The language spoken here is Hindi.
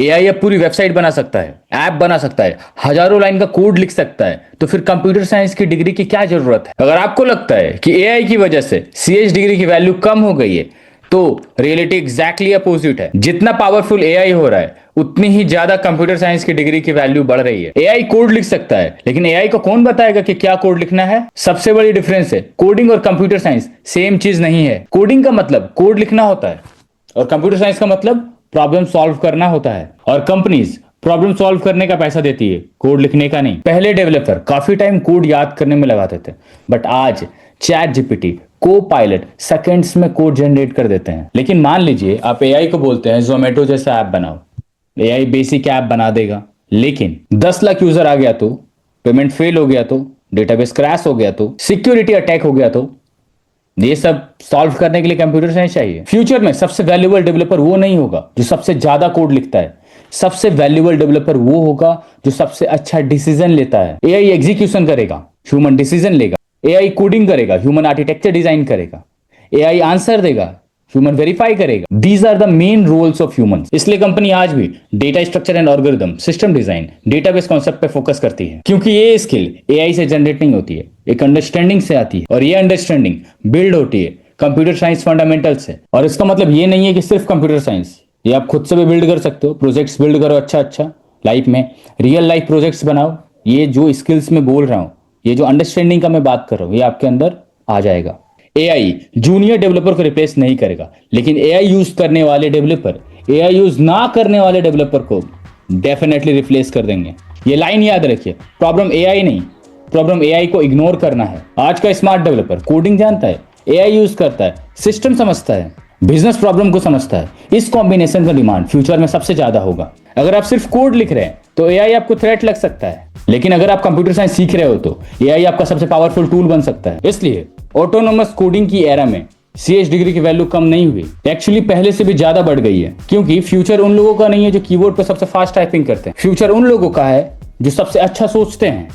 एआई अब पूरी वेबसाइट बना सकता है, ऐप बना सकता है, हजारों लाइन का कोड लिख सकता है। तो फिर कंप्यूटर साइंस की डिग्री की क्या जरूरत है? अगर आपको लगता है कि एआई की वजह से सीएस डिग्री की वैल्यू कम हो गई है, तो रियलिटी एग्जैक्टली अपोजिट है। जितना पावरफुल एआई हो रहा है, उतनी ही ज्यादा कंप्यूटर साइंस की डिग्री की वैल्यू बढ़ रही है। एआई कोड लिख सकता है, लेकिन एआई को कौन बताएगा कि क्या कोड लिखना है? सबसे बड़ी डिफरेंस है, कोडिंग और कंप्यूटर साइंस सेम चीज नहीं है। कोडिंग का मतलब कोड लिखना होता है, और कंप्यूटर साइंस का मतलब प्रॉब्लम सॉल्व करना होता है। और कंपनीज प्रॉब्लम सॉल्व करने का पैसा देती है, कोड लिखने का नहीं। पहले डेवलपर काफी टाइम कोड याद करने में लगाते थे, बट आज चैट जीपीटी, को पायलट सेकेंड्स में कोड जनरेट कर देते हैं। लेकिन मान लीजिए आप एआई को बोलते हैं जोमेटो जैसा ऐप बनाओ, एआई बेसिक ऐप बना देगा। लेकिन 10 लाख यूजर आ गया तो, पेमेंट फेल हो गया तो, डेटाबेस क्रैश हो गया तो, सिक्योरिटी अटैक हो गया तो, ये सब सॉल्व करने के लिए कंप्यूटर साइंस चाहिए। फ्यूचर में सबसे वैल्यूएबल डेवलपर वो नहीं होगा जो सबसे ज्यादा कोड लिखता है। सबसे वैल्यूएबल डेवलपर वो होगा जो सबसे अच्छा डिसीजन लेता है। एआई एग्जीक्यूशन करेगा, ह्यूमन डिसीजन लेगा। एआई कोडिंग करेगा, ह्यूमन आर्किटेक्चर डिजाइन करेगा। एआई आंसर देगा, ह्यूमन वेरीफाई करेगा। These are the main roles of human. इसलिए कंपनी आज भी data structure and algorithm, system design, database concept पे फोकस करती है, क्योंकि ये स्किल एआई से जनरेट नहीं होती है, एक अंडरस्टैंडिंग से आती है। और ये अंडरस्टैंडिंग बिल्ड होती है कंप्यूटर साइंस फंडामेंटल से। और इसका मतलब ये नहीं है कि सिर्फ कंप्यूटर साइंस, ये आप खुद से भी बिल्ड कर सकते हो। प्रोजेक्ट्स बिल्ड करो अच्छा अच्छा लाइफ में, रियल लाइफ प्रोजेक्ट्स बनाओ। ये जो स्किल्स में बोल रहा हूं, ये जो अंडरस्टैंडिंग का मैं बात कर रहा हूं, ये आपके अंदर आ जाएगा। एआई जूनियर डेवलपर को रिप्लेस नहीं करेगा, लेकिन एआई यूज करने वाले डेवलपर एआई यूज ना करने वाले डेवलपर को डेफिनेटली रिप्लेस कर देंगे। ये लाइन याद रखिए, प्रॉब्लम एआई नहीं, प्रॉब्लम एआई को इग्नोर करना है। आज का स्मार्ट डेवलपर कोडिंग जानता है, एआई यूज करता है, सिस्टम समझता है, बिजनेस प्रॉब्लम को समझता है। इस कॉम्बिनेशन का डिमांड फ्यूचर में सबसे ज्यादा होगा। अगर आप सिर्फ कोड लिख रहे हैं तो एआई आपको थ्रेट लग सकता है, लेकिन अगर आप कंप्यूटर साइंस सीख रहे हो तो एआई आपका सबसे पावरफुल टूल बन सकता है। इसलिए ऑटोनोमस कोडिंग की एरा में सीएस डिग्री की वैल्यू कम नहीं हुई, एक्चुअली पहले से भी ज्यादा बढ़ गई है। क्योंकि फ्यूचर उन लोगों का नहीं है जो कीबोर्ड पर सबसे फास्ट टाइपिंग करते हैं, फ्यूचर उन लोगों का है जो सबसे अच्छा सोचते हैं।